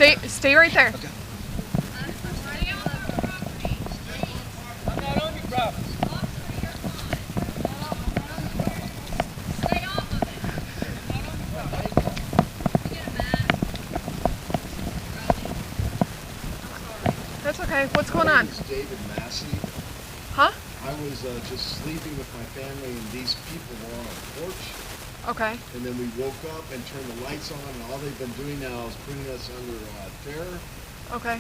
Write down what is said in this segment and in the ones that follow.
Stay right there. Okay. I'm not on your property. Stay off of it. Get a mask. That's okay. What's going on? My name is David Massey. Huh? I was just sleeping with my family, and these people were on our porch. Okay. And then we woke up and turned the lights on, and all they've been doing now is putting us under terror. Okay.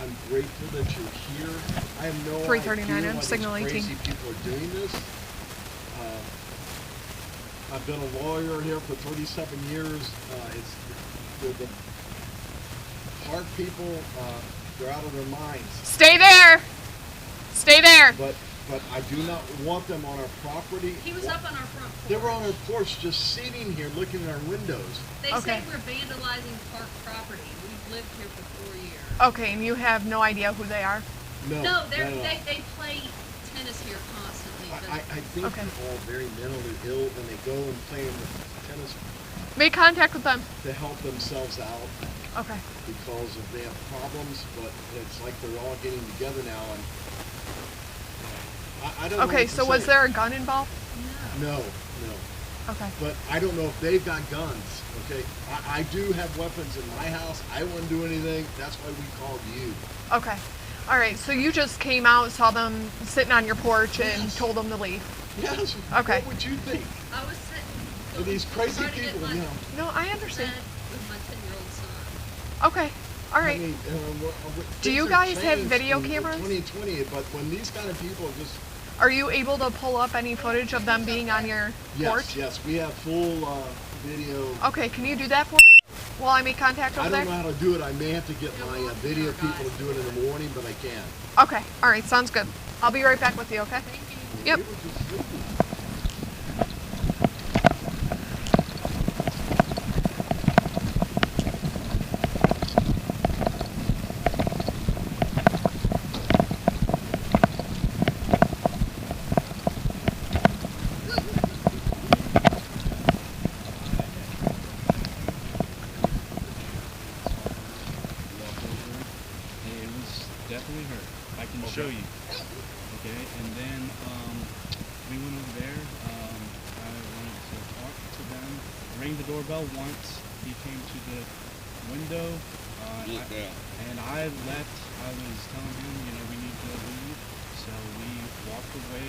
I'm grateful that you're here. I have no 339 idea on why signal these 18. crazy people are doing this. I've been a lawyer here for 37 years. The park people, they're out of their minds. Stay there. Stay there. But I do not want them on our property. He was up on our front porch. They were on our porch just sitting here looking at our windows. They Okay. say we're vandalizing park property. We've lived here for 4 years. Okay, and you have no idea who they are? No, they play tennis here constantly. I think Okay. they're all very mentally ill when they go and play in the tennis Make contact with them. to help themselves out Okay. because they have problems, but it's like they're all getting together now and I don't know Okay, what to so was say. there a gun involved? No. Okay. But I don't know if they've got guns, okay? I do have weapons in my house. I wouldn't do anything. That's why we called you. Okay. All right, so you just came out, saw them sitting on your porch, and Yes. told them to leave. Yes. Okay. What would you think? I was sitting. For these crazy trying to get people, my you know. No, I bed understand. with my 10-year-old son. Okay. All right. I mean, Do you things guys are have changed video in cameras? 2020, but when these kind of people just Are you able to pull up any footage of them being on your porch? yes, we have full video. Okay, can you do that for me while I make contact I over don't there? know how to do it. I may have to get my video people to do it in the morning, but I can. Okay. All right, sounds good. I'll be right back with you, okay? Thank you. Yep. We were just sleeping. It was definitely her. I can show you. Okay, and then we went over there. I wanted to talk to them. Rang the doorbell once. He came to the window. And I left. I was telling him, we need to leave. So we walked away.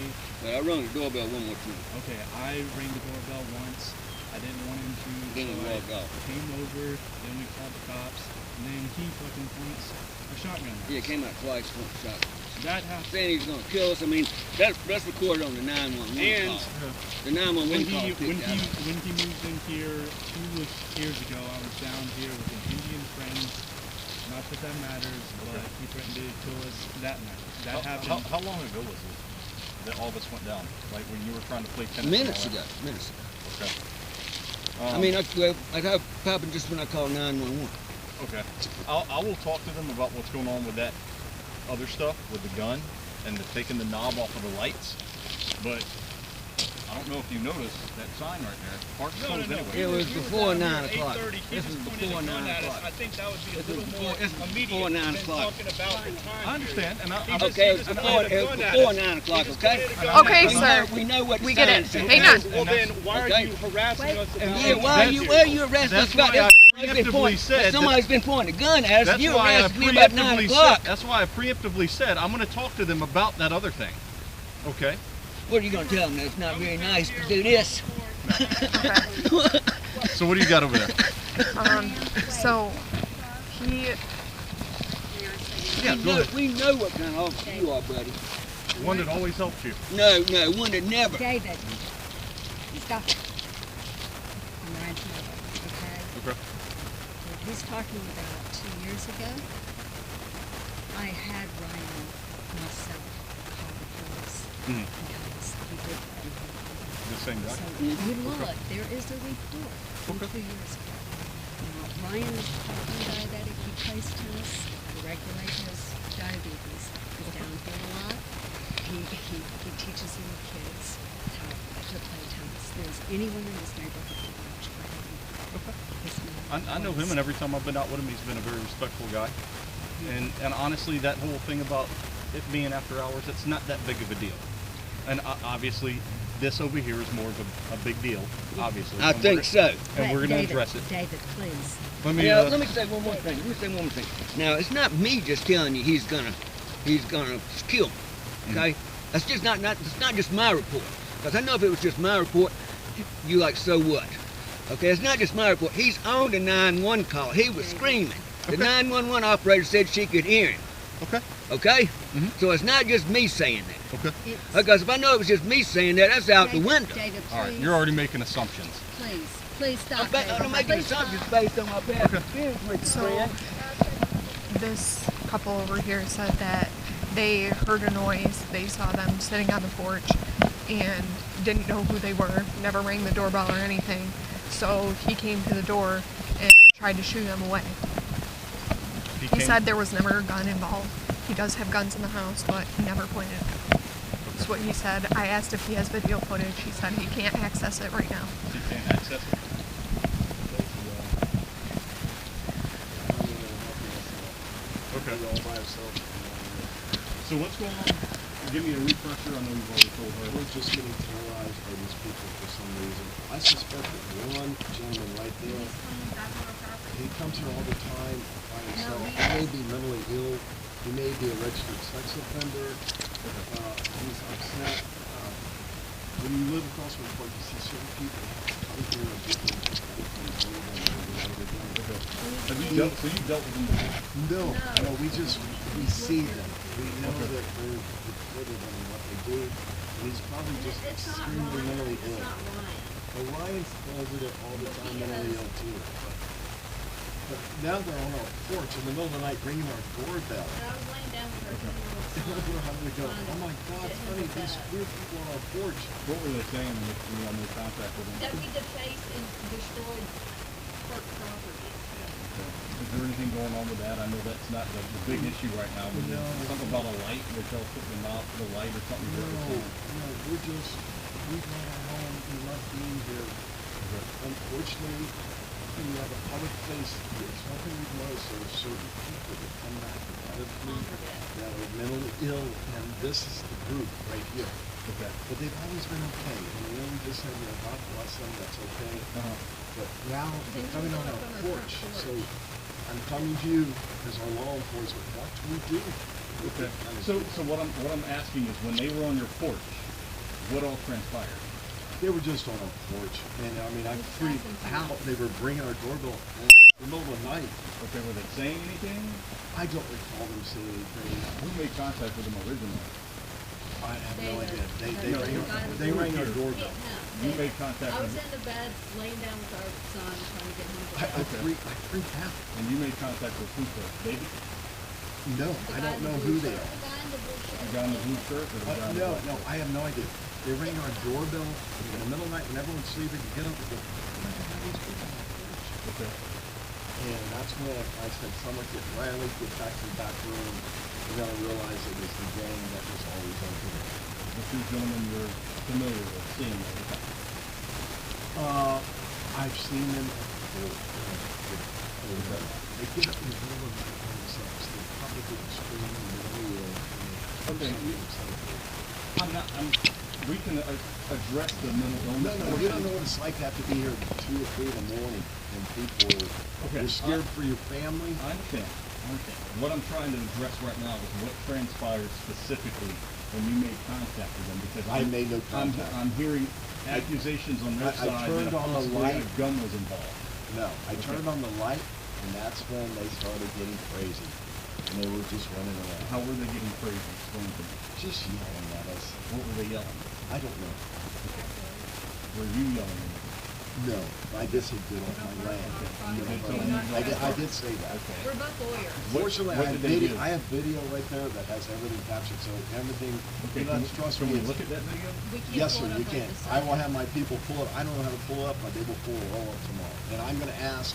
I rung the doorbell one more time. Okay, I rang the doorbell once. I didn't want him to. Then he so walked I off. came over. Then we called the cops. And then he fucking points a shotgun. Yeah, came out twice, one shot. That happened. Saying he's gonna kill us. I mean, that's recorded on the 911 And call. The 911 call picked that up. when he moved in here 2 years ago, I was down here with an Indian friend. Not that that matters, but he threatened to kill us. That matters. That happened. How long ago was this that all this went down? Like when you were trying to play tennis? Minutes and all ago. Minutes ago. that? Okay. I mean, that happened just when I called 911. Okay. I will talk to them about what's going on with that other stuff, with the gun and taking the knob off of the lights. But I don't know if you noticed that sign right there. Park's closed anyway. It was before 9 o'clock. 8:30, he This just was pointed before a gun 9 at us. o'clock. I think that would be a This was little before- more this was immediate before 9 than o'clock. talking about the time I understand, and I Okay, it was before 9 o'clock, okay? Okay, sir. We know what the We get sign it. said. Hang on. Well, then why are Okay. you harassing us about Yeah, why are you arresting us That's about why this? I preemptively said that- Somebody's been pointing a gun at us, and That's you why I arrested me about 9 o'clock. That's why I preemptively said I'm going to talk to them about that other thing. Okay. What are you going to tell them? That it's not very nice to do this? So what do you got over there? So he, Yeah, go ahead. We know what kind of officer you are, buddy. One that always helps you. No, one that never. David, stop it. I'm ranting over it, okay? Okay. What he's talking about 2 years ago, I had Ryan myself call the police Mhm. because he did that. The same guy. So if you look, there is a report from 2 years ago. Now, Ryan is talking diabetic, he plays tennis to regulate his diabetes. He's down here a lot. He teaches little kids how to play tennis. There's anyone in this neighborhood who watch Ryan. I know him, and every time I've been out with him, he's been a very respectful guy. And honestly, that whole thing about it being after hours, it's not that big of a deal. And obviously, this over here is more of a big deal, obviously. I And think we're- so. And we're going to David, address it. David, please. Let me, Now, let me say one more thing. Now, it's not me just telling you he's gonna kill me. Okay? That's just it's not just my report. Because I know if it was just my report, you like, so what? Okay, it's not just my report. He's on the 911 call. He was screaming. The 911 operator said she could hear him. Okay. Okay? Mhm. So it's not just me saying that. Okay. It's- Because if I know it was just me saying that, that's out the David, window. David, All right, please, you're already making assumptions. please stop. I'm making David. assumptions based on my past experience with your So friend. this couple over here said that they heard a noise, they saw them sitting on the porch and didn't know who they were, never rang the doorbell or anything. So he came to the door and tried to shoo them away. He came- said there was never a gun involved. He does have guns in the house, but he never pointed a gun. That's what he said. I asked if he has video footage. He said he can't access it right now. You can't access it. Okay. So what's going on? Give me a refresher. I know you've already told her. We're just getting terrorized by these people for some reason. I suspect that one gentleman right there, he comes here all the time by himself. He may be mentally ill. He may be a registered sex offender. He's upset. When you live across from the park, you see certain people come here and do things. Have you dealt? So you dealt with them before? No, we see them. We know that they're reported on what they do. And he's probably just extremely mentally ill. Well, Ryan's president all the time mentally ill too. But now they're on our porch in the middle of the night ringing our doorbell. We're having to go, oh my God, honey, these weird people on our porch. What were they saying when you made contact with them? That we defaced and destroyed Park property. Is there anything going on with that? I know that's not the big issue right now. But No. Something about a light, where they'll put the knob for the light or something. No, we've got our home, we love being here. Unfortunately, when you have a public place, there's nothing we've noticed, there are certain people that come back repetitively that are mentally ill, and this is the group right here. Okay. But they've always been okay, and we only just said, God bless them, that's okay. Uh-huh. But now they're coming on our porch, so I'm coming to you as our law enforcement, what do we do? Okay. So what I'm asking is, when they were on your porch, what all transpired? They were just on our porch, and I mean, I freaked out. They were ringing our doorbell in the middle of the night. Okay, were they saying anything? I don't recall them saying anything. Who made contact with them originally? I have no David. idea. They rang our doorbell. You made contact I was with in the bed, laying down with our son, trying to get him to I bed. freaked out. And you made contact with who first? David? No, I don't know who they are. The guy in the blue shirt. The guy in the blue shirt or the guy in the black No, shirt? I have no idea. They rang our doorbell in the middle of the night when everyone's sleeping. You get up and go, oh my God, these people on our porch. Okay. And that's when I said, someone get Riley, get back to the back room. We're gonna realize it was the gang that was always on here. The two gentlemen you're familiar with, seeing all the time. I've seen them before. They get up in the middle of the night by themselves. They probably get screaming really ill. Okay, we can address the mental illness. No, you don't know what it's like to have to be here at 2 or 3 in the morning and people Okay, you're scared for your family. I understand. What I'm trying to address right now is what transpired specifically when you made contact with them, because I made no contact. I'm hearing accusations on their I side turned that on the possibly a light. gun was involved. No, I turned on the light and that's when they started getting crazy. And they were just running around. How were they getting crazy? Explain to me. Just yelling at us. What were they yelling? I don't know. Were you yelling at them? No, I did say get off my land. You did tell them you I did say that. Okay. We're both lawyers. Fortunately, what I have did they video. do? I have video right there that has everything captured, so everything. Okay, You know, trust can me. we it's- look at that video? We can't Yes, pull sir. it You up can. right this I will second. have my people pull it. I don't know how to pull it up, but they will pull it all up tomorrow. And I'm going to ask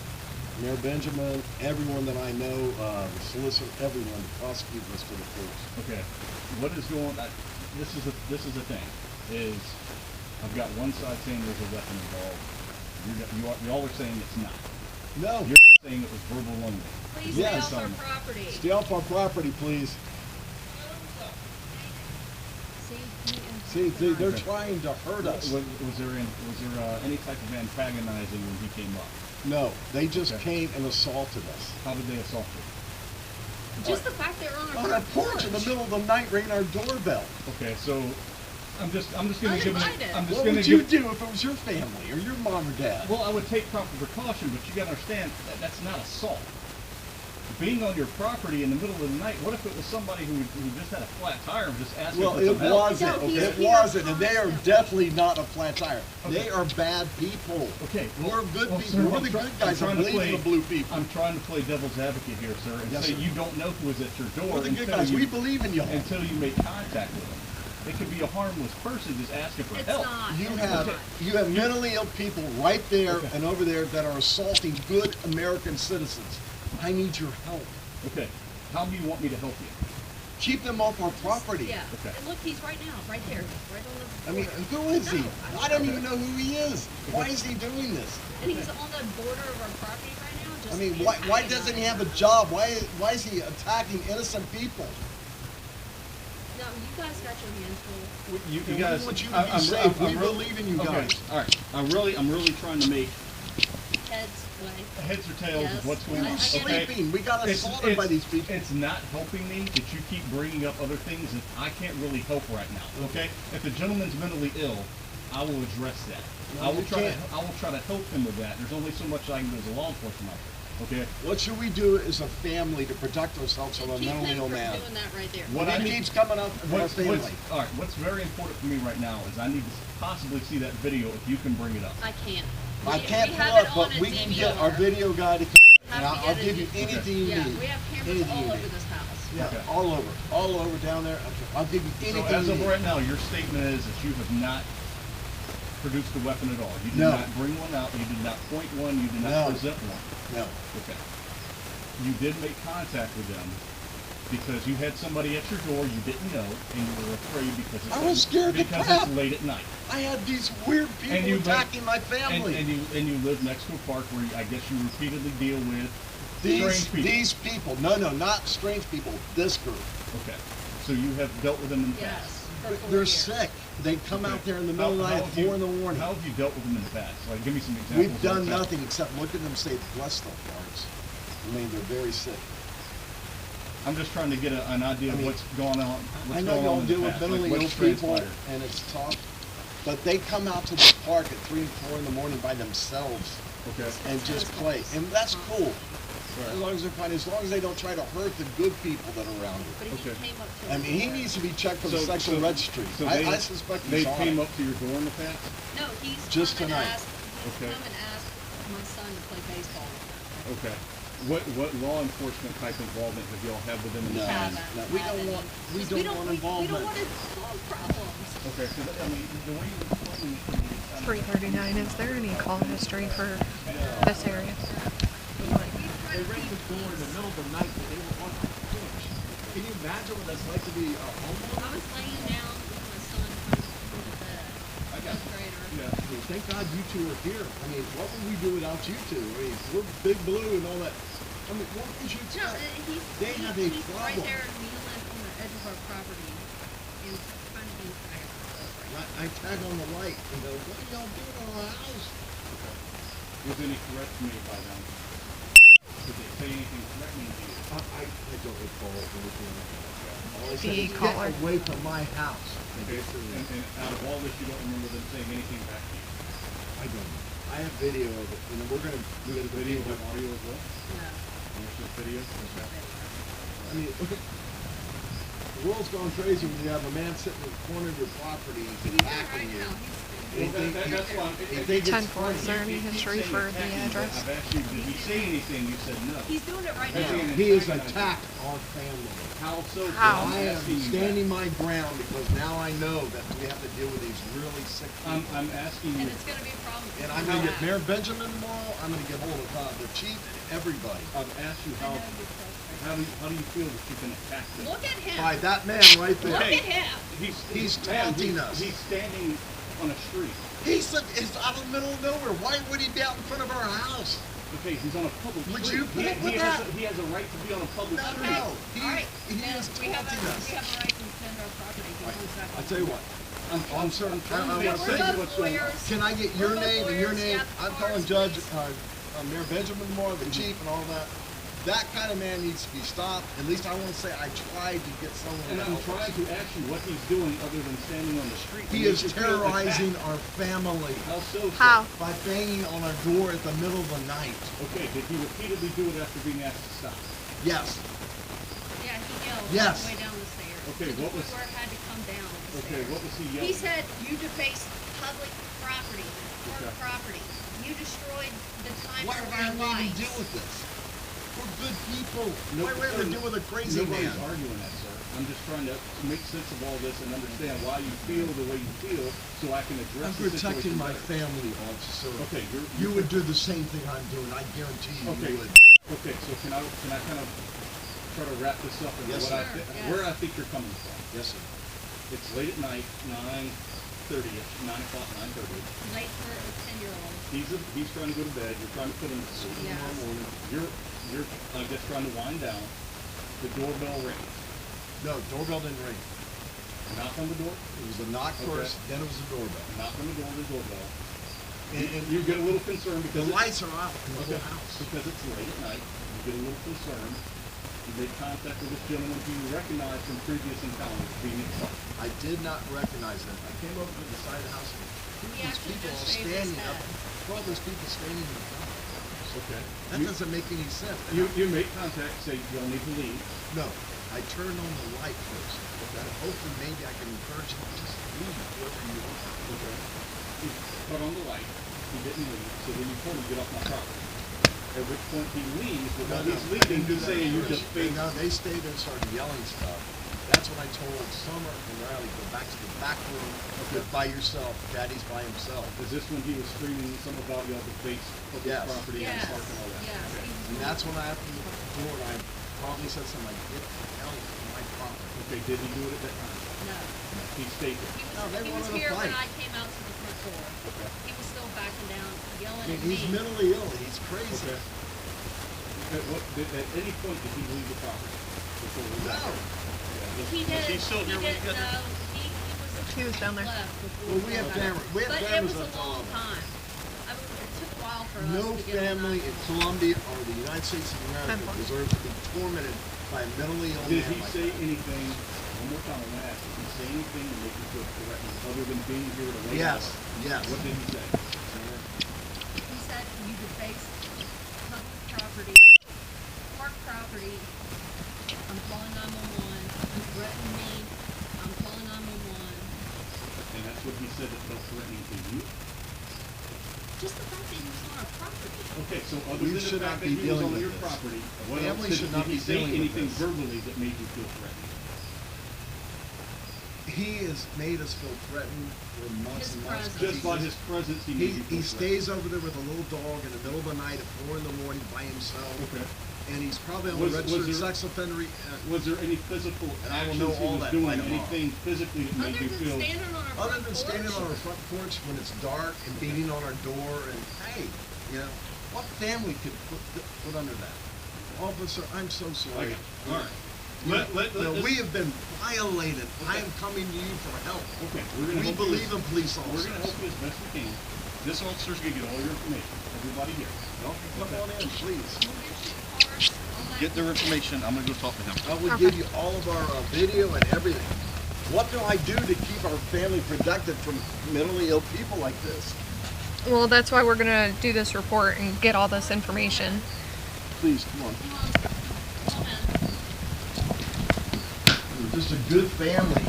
Mayor Benjamin, everyone that I know, the solicitor, everyone to prosecute this to the courts. Okay. What is going on? This is the thing. Is I've got one side saying there's a weapon involved. Y'all are saying it's not. No, You're saying it was verbal only. Please Yes. stay off our property. stay off our property, please. See, they're Okay. trying to hurt us. Was there any type of antagonizing when he came up? No, they just Okay. came and assaulted us. How did they assault you? Just the fact they're on our On our porch in the middle of the night, ringing our doorbell. Okay, so I'm just gonna give Uninvited. I'm just What gonna would you give. do if it was your family or your mom or dad? Well, I would take proper precaution, but you gotta understand that's not assault. Being on your property in the middle of the night, what if it was somebody who just had a flat tire and just asking Well, for it some help? wasn't. No, he's It here wasn't, and they are constantly. definitely not a flat tire. Okay. They are bad people. Okay, We're good well, people. sir, We're I'm the try- good I'm guys. I trying to believe in the blue people. I'm trying to play devil's advocate here, sir, and Yes, say sir. you don't know who is at your door We're the good until guys. you We believe in y'all. until you make contact with them. It could be a harmless person just asking for It's help. not. You It's have not. you have mentally ill people right there Okay. and over there that are assaulting good American citizens. I need your help. Okay, how do you want me to help you? Keep them off our property. Yeah. Okay. And look, he's right now, right there, right on the I mean, border. who is he? No, I don't even know who he is. Why is he doing this? And he's on the border of our property right now, just. I mean, why doesn't he have a job? Why is he attacking innocent people? No, you guys got your hands full. You we guys, want you to be safe. We believe in you okay, guys. all right. I'm really trying to make Heads way. heads or tails Yes. of what's going on. I get it. Okay, Sleeping. We got assaulted by these people. It's not helping me that you keep bringing up other things that I can't really help right now. Okay, if the gentleman's mentally ill, I will address that. No, you can't. I will try to help him with that. There's only so much I can do as a law enforcement officer. Okay. What should we do as a family to protect ourselves from a Keep mentally him ill from man? doing that right there. What He I need- keeps coming up in our family. All right. What's very important for me right now is I need to possibly see that video if you can bring it up. I can't. I We- can't we pull have up, it but on a we can get our DVR. video guy to come, and Have to I'll get give it. you anything you Yeah, need. we have cameras Anything all you over need. this house. Yeah, Okay. all over down there. I'll give you So anything as you of need. right now, your statement is that you have not produced a weapon at all. You did No. not bring one out. You did not point one. You did not No. present one. No. Okay. You did make contact with them because you had somebody at your door you didn't know, and you were afraid because it's I was scared to because crap. it's late at night. I had these weird people And you attacking my family. And you live next to a park where I guess you repeatedly deal with strange people. These people. No, not strange people. This group. Okay. So you have dealt with them in the Yes. past. for 4 They're years. sick. They come out there in the middle of the night at 4 in the morning. How have you dealt with them in the past? Like, give me some examples. We've of done that. nothing except look at them say, bless their hearts. I mean, they're very sick. I'm just trying to get an idea I mean, of what's going on. I know y'all deal with mentally ill people, transpired. and it's tough, but they come out to the park at 3 and 4 in the morning by themselves Okay. and just play, and that's cool. Right. As long as they're fine, as long as they don't try to hurt the good people that are around But you. he Okay. came up to I us. mean, he needs to be checked for the sexual registry. So I suspect they he's on came it. up to your door in the past. No, he's Just come and tonight. asked, he's Okay. come and asked my son to play baseball with him. Okay. What law enforcement type involvement have y'all had with them in the No. past? Haven't no, we had don't any. want- we 'Cause don't want We involvement. don't want to solve problems. Okay. So I mean, the way you explain it, 339. Is there any call history for this area? They ring the door in the middle of the night and they were on the porch. Can you imagine what that's like to be a homeowner? I was laying down with my son from the bed. I got Fifth grader. Yeah. I mean, thank God you two are here. I mean, what would we do without you two? I mean, we're Big Blue and all that. I mean, what would you No, do? he's, They have a he's right problem. there kneeling on the edge of our property and trying to be I tag on the light and go, what are y'all doing on our house? Was any threats made by them? Did they say anything threatening to you? I don't recall anything like that. All I said The is, caller. get away from my house. Okay. And out of all this, you don't remember them saying anything back to you? I don't know. I have video of it, and we're gonna Video with audio as well? No. And it's just video? Okay. I mean, the world's gone crazy when you have a man sitting in the corner of your property and he's attacking you. Well, that's why. You think it's 10-4. Is funny. there any history for the address? I've asked you, did he say anything? You said no. He's doing it right Has now. He has attacked our family. How so? How? I'm I am asking you standing that. my ground because now I know that we have to deal with these really sick people. I'm asking And you. it's gonna be a problem. And I'm gonna get Mayor Benjamin tomorrow, I'm gonna get hold of the chief and everybody. I've asked you how do you feel that you can attack this? Look at him. By that man right there. Look Okay. at him. He's ma'am, taunting us. He's standing on a street. He's out in the middle of nowhere. Why would he be out in front of our house? Okay, he's on a public Would street. you put up with that? He has a right to be on a public No, street. no. He Then is we have taunting a us. right to defend our property. He wants that I tell you what. I'm sorry. trying to I make want to sense say, of what's going on. can I get your We're both name and your lawyers, name? yeah, I'm of calling course, Judge, please. Mayor Benjamin Moore, the chief and all that. That kind of man needs to be stopped. At least I want to say I tried to get someone And to I'm help trying us. to ask you what he's doing other than standing on the street. He It is makes you feel terrorizing attacked. our family How so, sir? How? by banging on our door at the middle of the night. Okay, did he repeatedly do it after being asked to stop? Yes. Yeah, he yelled Yes. all the way down the stairs. Okay, what was- Where it had to come down the Okay, stairs. what was he He yelling? said, you defaced public property, park Okay. property. You destroyed the time Why of would our we even lives. deal with this? We're good people. No, Why would we sir, deal with a crazy nobody's man? arguing that, sir. I'm just trying to make sense of all this and understand why you feel the way you feel so I can address I'm the protecting situation my better. family, officer. Okay, You would do the same thing I'm doing. I guarantee you Okay. would. Okay, so can I kind of try to wrap this up into Yes, what sir. Yes. where I think you're coming from? Yes, sir. It's late at night, 9:30ish, 9 o'clock, 9:30. Late for a 10-year-old. He's trying to go to bed. You're trying to put him to sleep Yes. tomorrow morning. You're I guess trying to wind down. The doorbell rings. No, doorbell didn't ring. Knock on the door. It was a knock Okay. first, then it was a doorbell. Knock on the door. The doorbell. And You get a little concerned the because lights are out in the Okay, whole house. because it's late at night. You get a little concerned. You make contact with this gentleman who you recognize from previous encounters being excited. I did not recognize them. I came over to the side of the house and He these actually people just all shaved his standing up. head. All those people standing in the front. Okay. That doesn't make any sense. You make contact, say you'll need to leave. No, I turned on the light first. Okay. Hopefully maybe I can encourage him to just leave whoever you are. Okay. You put on the light. He didn't leave, so then you told him to get off my property. At which point he leaves, but while he's I leaving, didn't do he's that saying you first. just faced. No, they stayed there and started yelling stuff. That's when I told Summer and Riley, go back to the back room, get by yourself. Daddy's by himself. Is this when he was screaming something about y'all to face public Yes. property and Yes, park and all that? yes. Okay. And that's when I opened the door and I probably said something like, get the hell from my property. Okay, did he do it at that time? No. He stayed there. No, they He was wanted to here when fight. I came out to the front door. Okay. He was still backing down, yelling I mean, at me. he's mentally ill. He's crazy. Okay. At any point did he leave the property? Before we No. got there? Yeah, He did. Was he still here when you got there? No, He was down there. left before Well, we have got there. cameras. We have But it cameras was on a long top. time. I mean, it took a while for us No to get him family out. in Colombia or the United States of America Temple. deserves to be tormented by a mentally ill Did man he like say that. anything, one more time, I'm gonna ask, did he say anything to make you feel threatened, other than being here to lay Yes, out? yes. What did he say? He said you defaced public property, park property. I'm calling 911. You threatened me. I'm calling 911. And that's what he said that felt threatening to you? Just the fact that he was on our property. Okay, so other We than the should fact not that be he was dealing on with your this. property, A what else family did should not he be say dealing with anything this. verbally that made you feel threatened? He has made us feel threatened for months His and months. presence. Just by his presence, he made you He feel stays over there with a little dog in the middle of the night at 4 in the morning by himself. Okay. And he's probably on Was- a was registered there- sex offender. Was there any physical And I will actions know he all was that doing, by tomorrow. anything physically that made Other you than feel? standing on our front Other than standing on porch. our front porch when it's dark and beating on our door and, hey, you know, what family could put under that? Officer, I'm so sorry. Okay, all right. You Let- know, let's- we have been violated. I am coming to you for help. Okay, we're gonna We help you believe as- in police We're officers. gonna help you as best we can. This officer's gonna get all your information, everybody here. No, come on in, please. We'll get you cards, all that. Get their information, I'm gonna go talk to him. I will Okay. give you all of our video and everything. What do I do to keep our family protected from mentally ill people like this? Well, that's why we're gonna do this report and get all this information. Please, come on. Come on. Come on in. We're just a good family.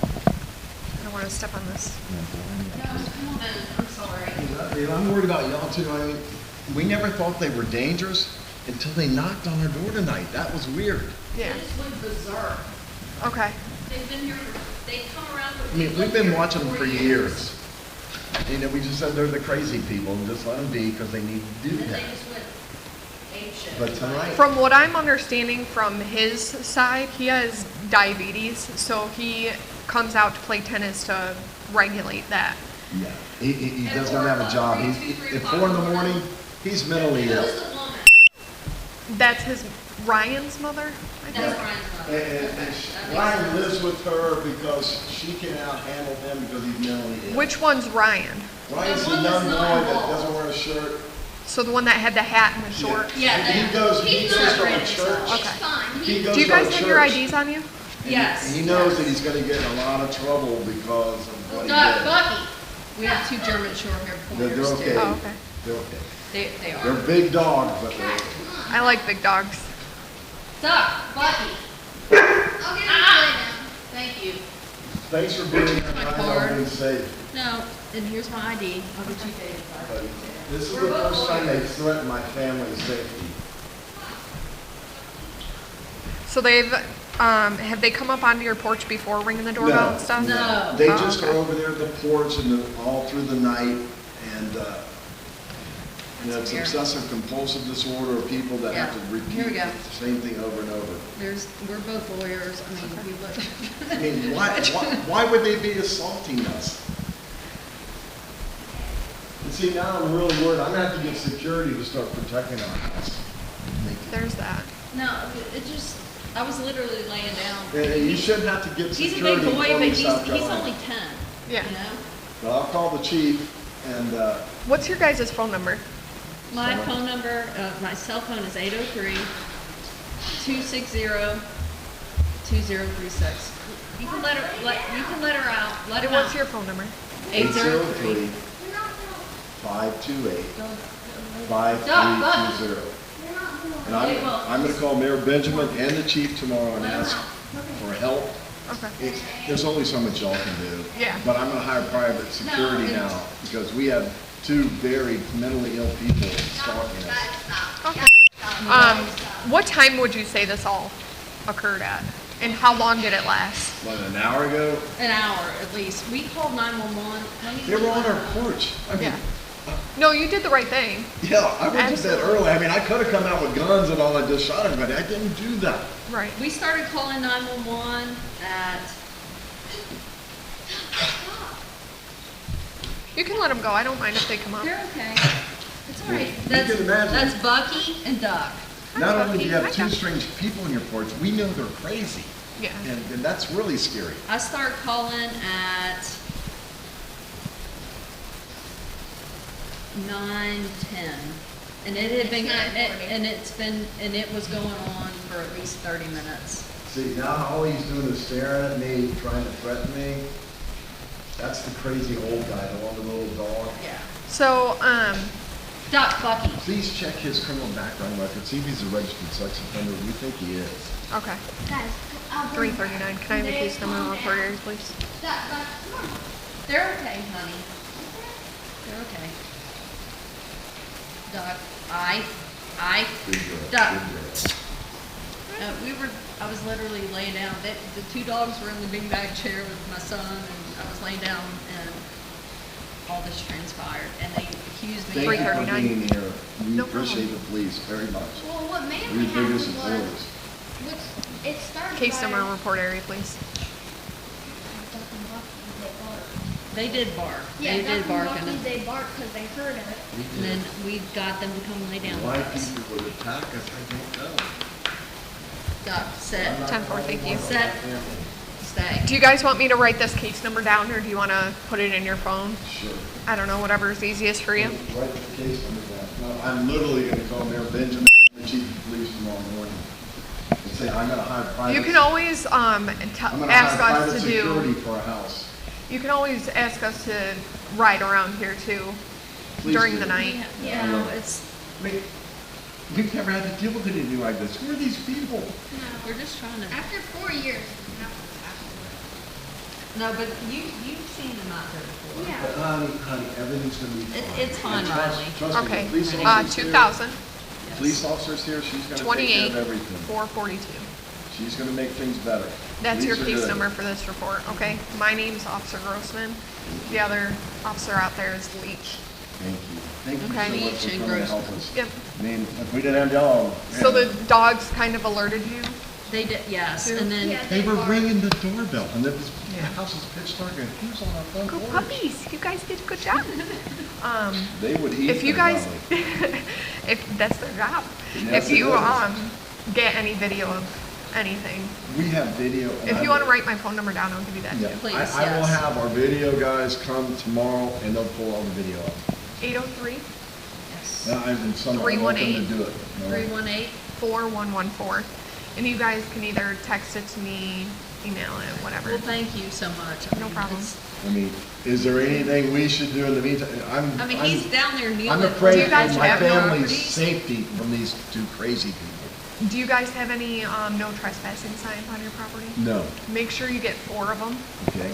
I don't want to step on this. No, come on in. I'm sorry. I'm worried about y'all too. I mean, we never thought they were dangerous until they knocked on our door tonight. That was weird. Yeah. They just went berserk. Okay. They've been here, they come around. I mean, we've been watching them for years. You know, we just said they're the crazy people and just let them be because they need to do And that. they just went apeshit. But tonight, From what I'm understanding from his side, he has diabetes, so he comes out to play tennis to regulate that. Yeah, he does not have a job. At 4 in the morning, he's mentally ill. Who's the woman? That's his Ryan's mother, I That's think. Ryan's mother. And Ryan lives with her because she can handle him because he's mentally ill. Which one's Ryan? Ryan's The the one young that's boy not that involved. doesn't wear a shirt. So the one that had the hat and the shorts? Yeah, He goes, he he's goes not from a ready, church. so Okay. it's fine. He goes Do you to a guys have your church, IDs on you? and Yes. he knows that he's gonna get in a lot of trouble because of what he did. Bucky. We have 2 German Shorthair They're Pointers okay. too. Oh, okay. They're okay. They They're are. big dogs, but they're okay. I like big dogs. Duck, Bucky. I'll get him to lay down. Thank you. Thanks for being here. My I know card. being safe. No, and here's my ID. I'll get you dated. But this is the first time they threatened my family's safety. So have they come up onto your porch before ringing the doorbell No, and stuff? No. They Oh, just okay. are over there at the porch and all through the night, and it's weird. obsessive compulsive disorder of people that have Yeah. to repeat Here we go. the same thing over and over. We're both lawyers. I mean, we look. I mean, why would they be assaulting us? And see, now I'm really worried. I'm gonna have to get security to start protecting our house. There's that. No, it just, I was literally laying down. And you shouldn't have to get He's a security big boy, from but South he's Carolina. only 10. Yeah. You know? But I'll call the chief and, What's your guys' phone number? My phone number, my cell phone is 803-260-2036. You can let her out. Let And her what's out. your phone number? 803. 528-5320. And I'm gonna call Mayor Benjamin and the chief tomorrow and ask for help. Okay. There's only so much y'all can do. Yeah. But I'm gonna hire private security now because we have 2 very mentally ill people stalking us. Okay. What time would you say this all occurred at? And how long did it last? Like an hour ago, An hour at least. We called 911. they were on our porch. I mean, Yeah. No, you did the right thing. yeah, I went to bed Absolutely. early. I mean, I could have come out with guns and all and just shot everybody. I didn't do that. Right. We started calling 911 at, You can let them go. I don't mind if they come up. they're okay. It's all right. You That's, can imagine. that's Bucky and Duck. Not only do Bucky. you Hi, have 2 Duck. strange people on your porch, we know they're crazy. Yeah. And that's really scary. I start calling at 9:10, and it had been, and it was going on for at least 30 minutes. See, now all he's doing is staring at me, trying to threaten me. That's the crazy old guy, the one with the little dog. Yeah. So, Duck, Bucky. Please check his criminal background record, see if he's a registered sex offender. We think he is. okay. Guys, 339. Can I have a case number and report area, please? They're okay, honey. They're okay. Duck, Good girl. Duck. Good girl. I was literally laying down. The 2 dogs were in the big bag chair with my son, and I was laying down, and all this transpired. And they accused me. Thank you for 339. being here. We No appreciate problem. the police very much. Well, what mainly We're your happened biggest was, supporters. it started Case by- number and report area, please. They did bark. Yeah, They did bark, and they barked because they heard it. then we got them to come lay down Why with us. people would attack us, I don't know. Duck, sit, 10-4, thank you. sit, stay. Do you guys want me to write this case number down, or do you want to put it in your phone? Sure. I don't know, whatever's easiest for you. Write the case number down. No, I'm literally gonna call Mayor Benjamin, the chief of police tomorrow morning, and say, I'm gonna hire private. You can always I'm gonna ask hire us private to security do. for a house. You can always ask us to ride around here too Please during do. the night. Yeah, no, it's, I mean, we've never had to deal with anything like this. Who are these people? we're just trying to. After 4 years. No, but you've seen them out there before. Yeah. But honey, everything's gonna be fine. It's fine, And trust- Riley. Trust me, Okay, the police officer's here. 2000, Police officer's here, she's gonna take care 28, of everything. 442. She's gonna make things better. That's your Police are case good. number for this report, okay? My name's Officer Grossman. The other officer out there is Leach. Thank you. Thank you Okay. so much Leach for and coming to help Grossman. us. Yep. I mean, if we didn't have y'all. So man, the dogs kind of alerted you? They did, yes, Two. and then, Yeah. They were ringing the doorbell, and the Yeah. house was pitch dark, and who's on our front Go porch? puppies! You guys did a good job. They would eat If you them, guys, probably. if that's their job, Yes, if you it is. get any video of anything, We have video. and if I you want to will- write my phone number down, I'll give you that Yeah, too. Please, I will yes. have our video guys come tomorrow, and they'll pull all the video up. 803 yes, And I want them to 318. do it. all right? 318, 4114, and you guys can either text it to me, email it, whatever. well, thank you so much. I No mean, problem. it's- I mean, is there anything we should do in the meantime? I mean, he's down there kneeling. I'm Do afraid you guys for my have no family's properties? safety from these two crazy people. Do you guys have any no trespassing signs on your property? No, Make sure you get 4 of them. okay?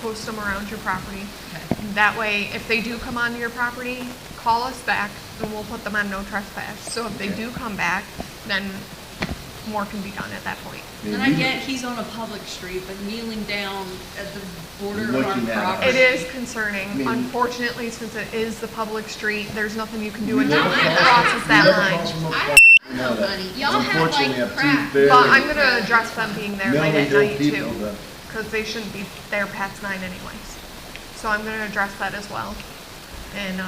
Post them around your property. Okay. That way, if they do come onto your property, call us back and we'll put them on no trespass. So if they Okay. do come back, then more can be done at that point. And I get he's on a public street, but kneeling down at the border of our Looking at it. property. It is concerning. I mean- Unfortunately, since it is the public street, there's nothing you can do You until live he across- crosses that you live line. across from a I farm, you know that. Honey, Y'all have, Unfortunately, like, we have crap. two very But I'm gonna address them being there late mentally at ill night people too, that, because they shouldn't be there past 9 anyways. So I'm gonna address that as well. And,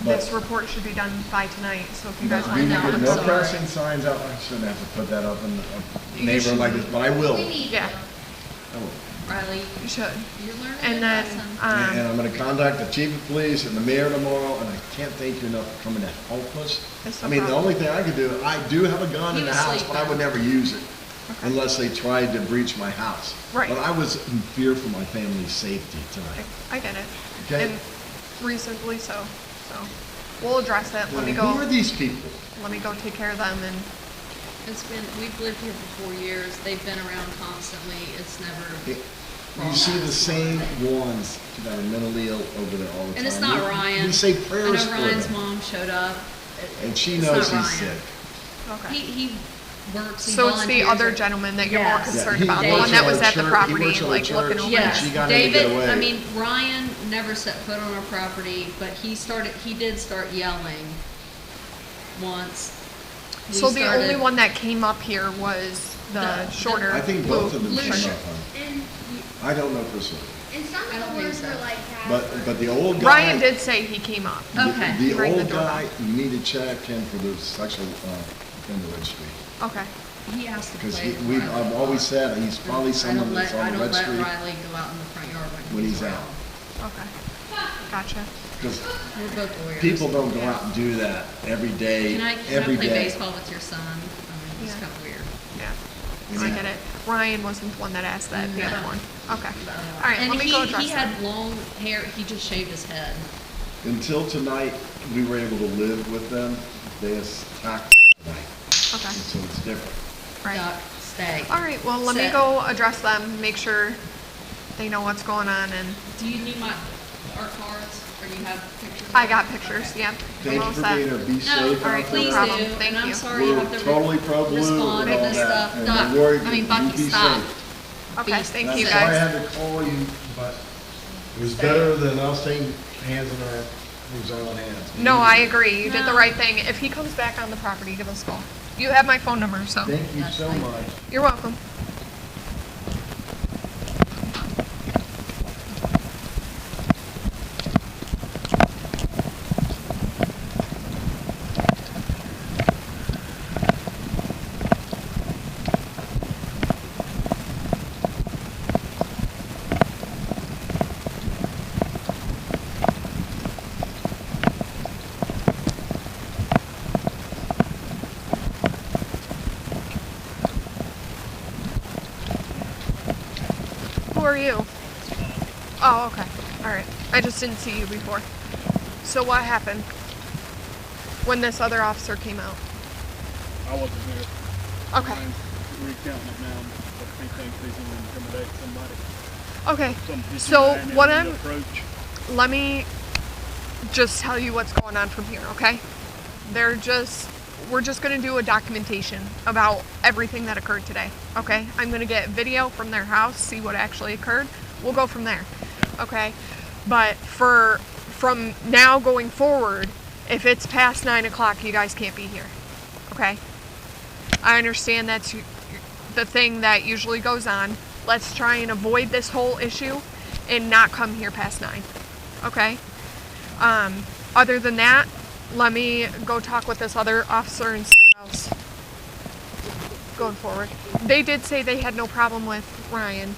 this But- report should be done by tonight, so if you guys we want need to to know. get I'm no sorry. pressing signs out. I shouldn't have to put that up in a You neighborhood like this, but I will. We need Yeah, to. I will. Riley, you should. you're learning And a then, lesson. And I'm gonna contact the chief of police and the mayor tomorrow, and I can't thank you enough for coming to help us. It's I no mean, the problem. only thing I could do, I do have a gun He in the was house, but I sleeping. would never use it unless they tried to breach my house. Right. But I was in fear for my family's safety tonight. I get it. Okay. And reasonably so, so. We'll address it. Let me Who are go, these people? let me go take care of them and, It's been, we've lived here for 4 years, they've been around constantly, it's never, You see the same ones that are mentally ill over there all the time. and it's not We- Ryan. We say I prayers know for Ryan's them, mom showed up. and she It's knows not he's Ryan. sick. okay. He works, he So it's the volunteers other at- gentleman that you're more Yes. concerned he about, the works one that at was our at the church- he property, works at our like looking church. over. Yes, She got him to get David, away. I mean, Ryan never set foot on our property, but he did start yelling once. We So the only started- one that came up here was the The- shorter. I think both of them Blue should shirt. up on. And, I don't know for sure. and some I of don't the think ones so. were like half. But the old guy. Ryan did say he came up. Okay. The Rang the old doorbell. guy, you need to check him for the sexual offender registry. Okay. He has to Because play. with we've, Riley I've a always lot. said he's probably someone that's I on the don't let registry. Riley go out in the front yard When he's around. out. Okay. Gotcha. Because We're both lawyers. people don't go out and do that every day, Can I every play day. baseball with your son? I mean, it's Yeah. kind of weird. Yeah. I get it. Ryan wasn't the one that asked that, the other No. one. Okay. All right, And let me go address he that. had long hair, he just shaved his head. Until tonight, we were able to live with them. They attacked tonight, Okay. so it's different. Right. Duck, stay. All right, well, let me Sit. go address them, make sure they know what's going on, and Do you need our cards, or do you have pictures? I got pictures, Okay. yeah. Thank I'm you for all being set. here. Be No, safe all right, out please there. problem. do, Thank and I'm you. sorry you We're have to totally pro blue respond and to all this that. stuff. And Duck, don't worry, I mean, you Bucky, be stop. safe. Okay, Beast. thank That's you why I guys. had to call you, but it was Stay. better than us taking hands in our own hands. No, I agree, you did the No. right thing. If he comes back on the property, give us a call. You have my phone number, so Thank you That's so fine. much. you're welcome. Who are you? Oh, okay. All right. I just didn't see you before. So what happened when this other officer came out? I wasn't here. Okay. I'm recounting it now, but he thinks he's going to intimidate somebody. Okay. Some So man what in I'm- the approach. Let me just tell you what's going on from here, okay? We're just gonna do a documentation about everything that occurred today, okay? I'm gonna get video from their house, see what actually occurred. We'll go from there, okay? But from now going forward, if it's past 9 o'clock, you guys can't be here, okay? I understand that's the thing that usually goes on. Let's try and avoid this whole issue and not come here past 9. Okay? Other than that, let me go talk with this other officer and see what else going forward. They did say they had no problem with Ryan.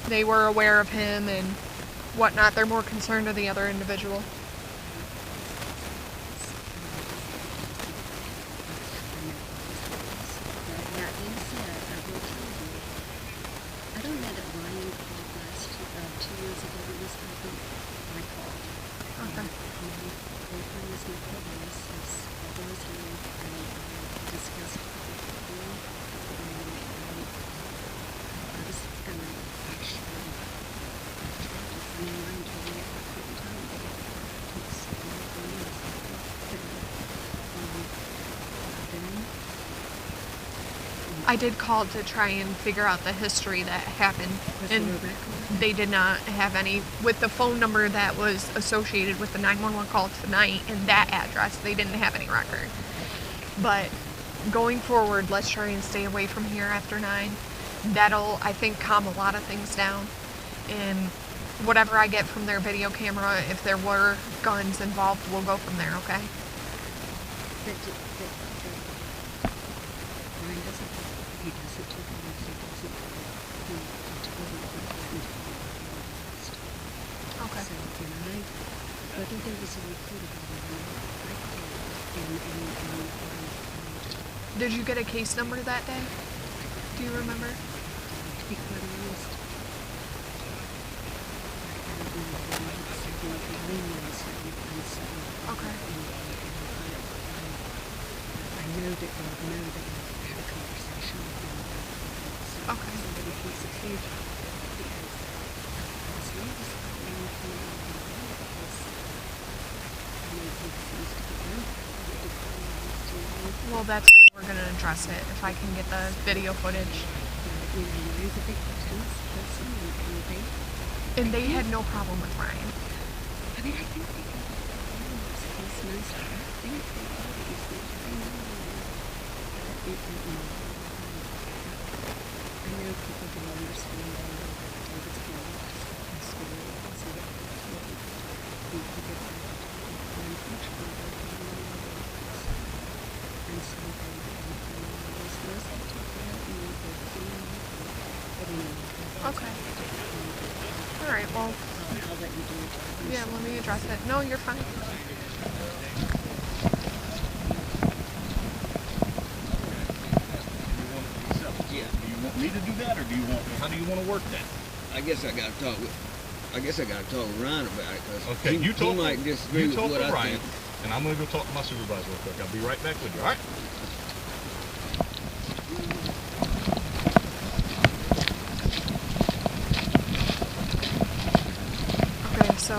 They were aware of him and whatnot. They're more concerned of the other individual. That being said, I will tell you, I don't know that Ryan called last 2 years ago when this happened. I called. Okay. My boyfriend was not the police. His father was here, and I discussed it with the boy. I was gonna actually try to find Ryan to me at that point in time, but it takes so many years. Then I did call to try and figure out the history that happened, and they did not have any with the phone number that was associated with the 911 call tonight and that address. They didn't have any record. But going forward, let's try and stay away from here after 9. That'll, I think, calm a lot of things down. And whatever I get from their video camera, if there were guns involved, we'll go from there. Okay? Ryan doesn't, he doesn't take guns, he doesn't, he totally important to Okay. So when whether there was a report about it or not, I called and Did you get a case number that day? Do you remember? to be quite honest, I don't know if I had certain lenience and so Okay. I know that Bob knew that I had a conversation with him about it. Okay. Somebody thinks it's huge because I was nervous about when we came out of the room because I don't think it seems to be done. Well, that's why we're going to address it if I can get the video footage. You know, Ryan's a big tense person and they, And they had no problem with Ryan. I mean, I think they got he's nice. I think they thought he was nice. I know. I know people don't understand that David's been lost in school and so that he did that. And unfortunately, they don't know what it was. And so they was those that took care of me, they cleaned me. But anyway. Okay. All right, well, I'll let you do it. yeah, let me address it. No, you're fine. Yeah. Do you want me to do that, or how do you want to work that? I guess I gotta talk with Ryan about it, because Okay, you talk. he might disagree with talk what to I Ryan, think. and I'm gonna go talk to my supervisor real quick. I'll be right back with you. All right? Okay, so